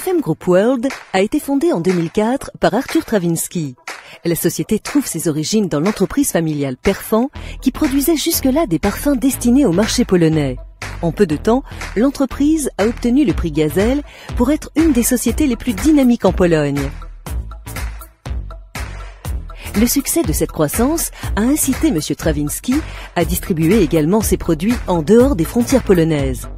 FM Group World a été fondée en 2004 par Arthur Trawiński. La société trouve ses origines dans l'entreprise familiale Perfan qui produisait jusque-là des parfums destinés au marché polonais. En peu de temps, l'entreprise a obtenu le prix Gazelle pour être une des sociétés les plus dynamiques en Pologne. Le succès de cette croissance a incité M. Trawiński à distribuer également ses produits en dehors des frontières polonaises.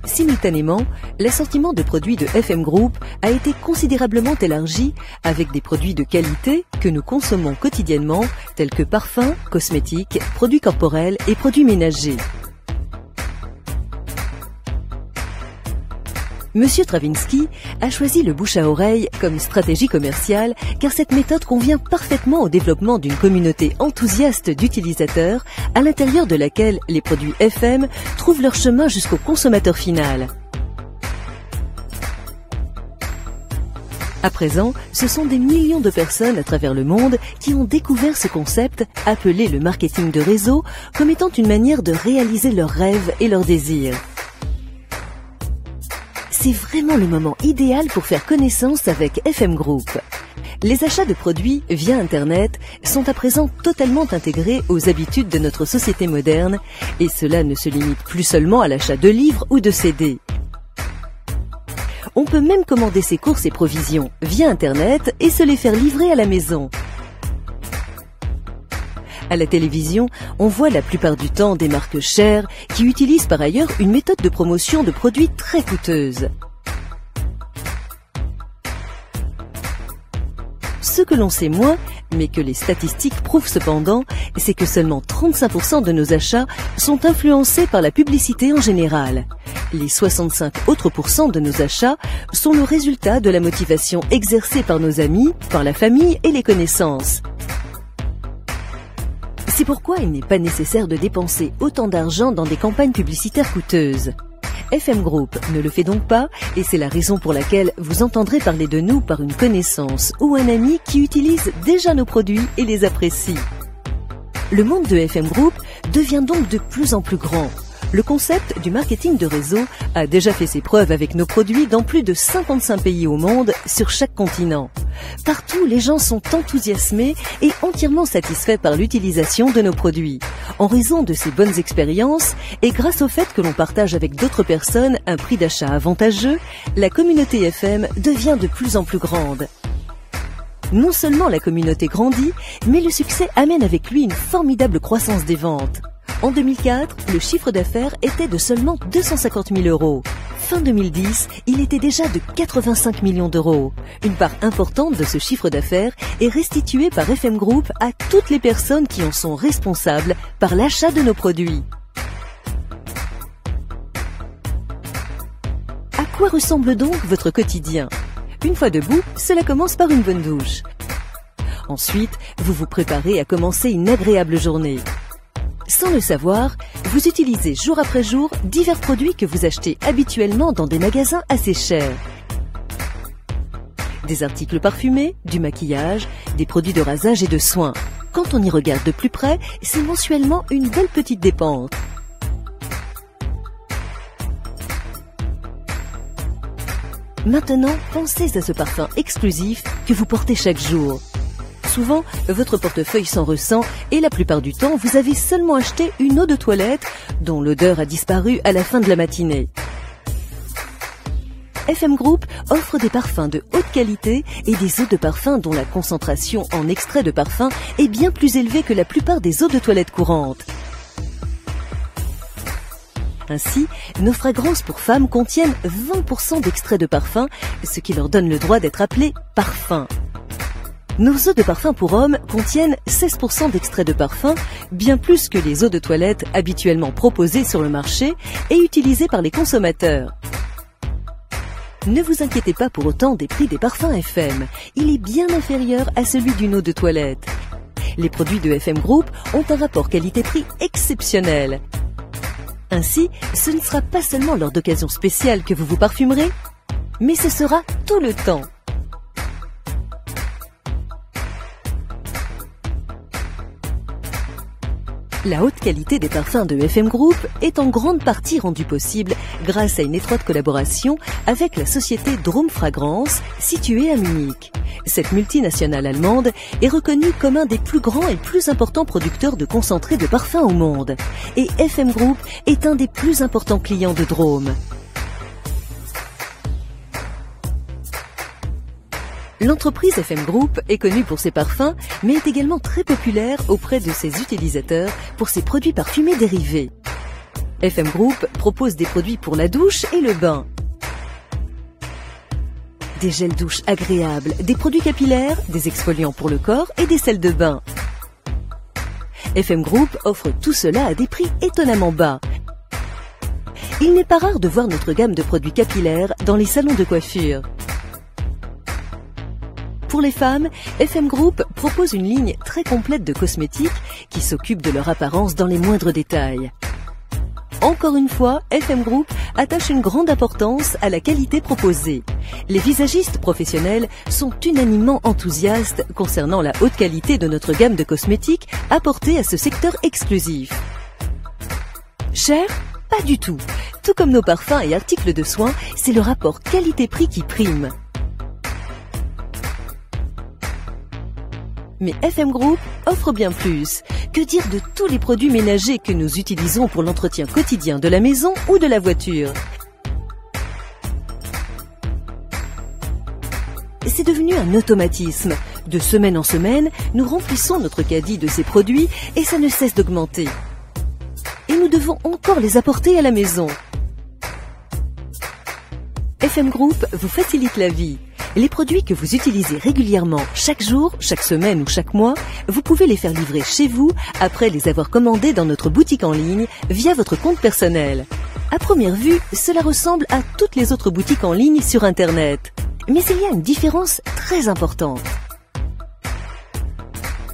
Simultanément, l'assortiment de produits de FM Group a été considérablement élargi avec des produits de qualité que nous consommons quotidiennement tels que parfums, cosmétiques, produits corporels et produits ménagers. Monsieur Trawiński a choisi le bouche à oreille comme stratégie commerciale car cette méthode convient parfaitement au développement d'une communauté enthousiaste d'utilisateurs à l'intérieur de laquelle les produits FM trouvent leur chemin jusqu'au consommateur final. À présent, ce sont des millions de personnes à travers le monde qui ont découvert ce concept appelé le marketing de réseau comme étant une manière de réaliser leurs rêves et leurs désirs. C'est vraiment le moment idéal pour faire connaissance avec FM Group. Les achats de produits via Internet sont à présent totalement intégrés aux habitudes de notre société moderne et cela ne se limite plus seulement à l'achat de livres ou de CD. On peut même commander ses courses et provisions via Internet et se les faire livrer à la maison. À la télévision, on voit la plupart du temps des marques chères qui utilisent par ailleurs une méthode de promotion de produits très coûteuse. Ce que l'on sait moins, mais que les statistiques prouvent cependant, c'est que seulement 35% de nos achats sont influencés par la publicité en général. Les 65 autres pourcents de nos achats sont le résultat de la motivation exercée par nos amis, par la famille et les connaissances. C'est pourquoi il n'est pas nécessaire de dépenser autant d'argent dans des campagnes publicitaires coûteuses. FM Group ne le fait donc pas et c'est la raison pour laquelle vous entendrez parler de nous par une connaissance ou un ami qui utilise déjà nos produits et les apprécie. Le monde de FM Group devient donc de plus en plus grand. Le concept du marketing de réseau a déjà fait ses preuves avec nos produits dans plus de 55 pays au monde, sur chaque continent. Partout, les gens sont enthousiasmés et entièrement satisfaits par l'utilisation de nos produits. En raison de ces bonnes expériences et grâce au fait que l'on partage avec d'autres personnes un prix d'achat avantageux, la communauté FM devient de plus en plus grande. Non seulement la communauté grandit, mais le succès amène avec lui une formidable croissance des ventes. En 2004, le chiffre d'affaires était de seulement 250 000 euros. Fin 2010, il était déjà de 85 millions d'euros. Une part importante de ce chiffre d'affaires est restituée par FM Group à toutes les personnes qui en sont responsables par l'achat de nos produits. À quoi ressemble donc votre quotidien ? Une fois debout, cela commence par une bonne douche. Ensuite, vous vous préparez à commencer une agréable journée. Sans le savoir, vous utilisez jour après jour divers produits que vous achetez habituellement dans des magasins assez chers. Des articles parfumés, du maquillage, des produits de rasage et de soins. Quand on y regarde de plus près, c'est mensuellement une belle petite dépense. Maintenant, pensez à ce parfum exclusif que vous portez chaque jour. Souvent, votre portefeuille s'en ressent et la plupart du temps, vous avez seulement acheté une eau de toilette dont l'odeur a disparu à la fin de la matinée. FM Group offre des parfums de haute qualité et des eaux de parfum dont la concentration en extrait de parfum est bien plus élevée que la plupart des eaux de toilette courantes. Ainsi, nos fragrances pour femmes contiennent 20% d'extrait de parfum, ce qui leur donne le droit d'être appelées parfums. Nos eaux de parfum pour hommes contiennent 16% d'extrait de parfum, bien plus que les eaux de toilette habituellement proposées sur le marché et utilisées par les consommateurs. Ne vous inquiétez pas pour autant des prix des parfums FM, il est bien inférieur à celui d'une eau de toilette. Les produits de FM Group ont un rapport qualité-prix exceptionnel. Ainsi, ce ne sera pas seulement lors d'occasions spéciales que vous vous parfumerez, mais ce sera tout le temps. La haute qualité des parfums de FM Group est en grande partie rendue possible grâce à une étroite collaboration avec la société Drum Fragrance, située à Munich. Cette multinationale allemande est reconnue comme un des plus grands et plus importants producteurs de concentrés de parfums au monde. Et FM Group est un des plus importants clients de Drum. L'entreprise FM Group est connue pour ses parfums, mais est également très populaire auprès de ses utilisateurs pour ses produits parfumés dérivés. FM Group propose des produits pour la douche et le bain. Des gels douche agréables, des produits capillaires, des exfoliants pour le corps et des sels de bain. FM Group offre tout cela à des prix étonnamment bas. Il n'est pas rare de voir notre gamme de produits capillaires dans les salons de coiffure. Pour les femmes, FM Group propose une ligne très complète de cosmétiques qui s'occupent de leur apparence dans les moindres détails. Encore une fois, FM Group attache une grande importance à la qualité proposée. Les visagistes professionnels sont unanimement enthousiastes concernant la haute qualité de notre gamme de cosmétiques apportée à ce secteur exclusif. Cher ? Pas du tout. Tout comme nos parfums et articles de soins, c'est le rapport qualité-prix qui prime. Mais FM Group offre bien plus. Que dire de tous les produits ménagers que nous utilisons pour l'entretien quotidien de la maison ou de la voiture? C'est devenu un automatisme. De semaine en semaine, nous remplissons notre caddie de ces produits et ça ne cesse d'augmenter. Et nous devons encore les apporter à la maison. FM Group vous facilite la vie. Les produits que vous utilisez régulièrement, chaque jour, chaque semaine ou chaque mois, vous pouvez les faire livrer chez vous après les avoir commandés dans notre boutique en ligne via votre compte personnel. À première vue, cela ressemble à toutes les autres boutiques en ligne sur Internet. Mais il y a une différence très importante.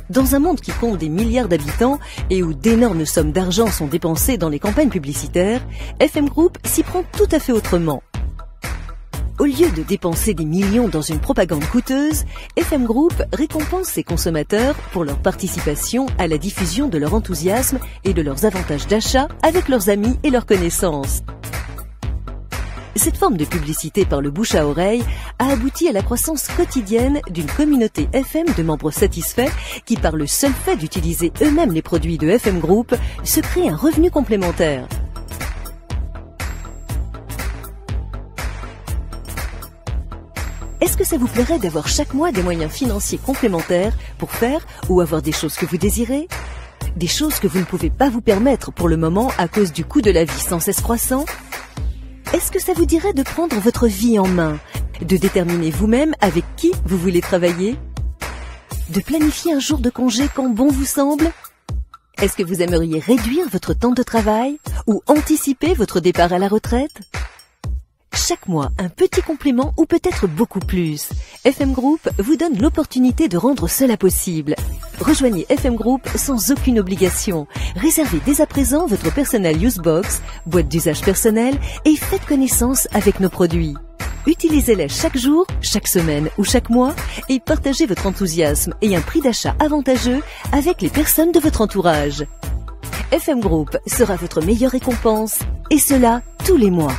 Dans un monde qui compte des milliards d'habitants et où d'énormes sommes d'argent sont dépensées dans les campagnes publicitaires, FM Group s'y prend tout à fait autrement. Au lieu de dépenser des millions dans une propagande coûteuse, FM Group récompense ses consommateurs pour leur participation à la diffusion de leur enthousiasme et de leurs avantages d'achat avec leurs amis et leurs connaissances. Cette forme de publicité par le bouche à oreille a abouti à la croissance quotidienne d'une communauté FM de membres satisfaits qui, par le seul fait d'utiliser eux-mêmes les produits de FM Group, se créent un revenu complémentaire. Est-ce que ça vous plairait d'avoir chaque mois des moyens financiers complémentaires pour faire ou avoir des choses que vous désirez? Des choses que vous ne pouvez pas vous permettre pour le moment à cause du coût de la vie sans cesse croissant? Est-ce que ça vous dirait de prendre votre vie en main, de déterminer vous-même avec qui vous voulez travailler? De planifier un jour de congé quand bon vous semble? Est-ce que vous aimeriez réduire votre temps de travail ou anticiper votre départ à la retraite? Chaque mois, un petit complément ou peut-être beaucoup plus. FM Group vous donne l'opportunité de rendre cela possible. Rejoignez FM Group sans aucune obligation. Réservez dès à présent votre Personal Use Box, boîte d'usage personnel, et faites connaissance avec nos produits. Utilisez-les chaque jour, chaque semaine ou chaque mois et partagez votre enthousiasme et un prix d'achat avantageux avec les personnes de votre entourage. FM Group sera votre meilleure récompense, et cela tous les mois.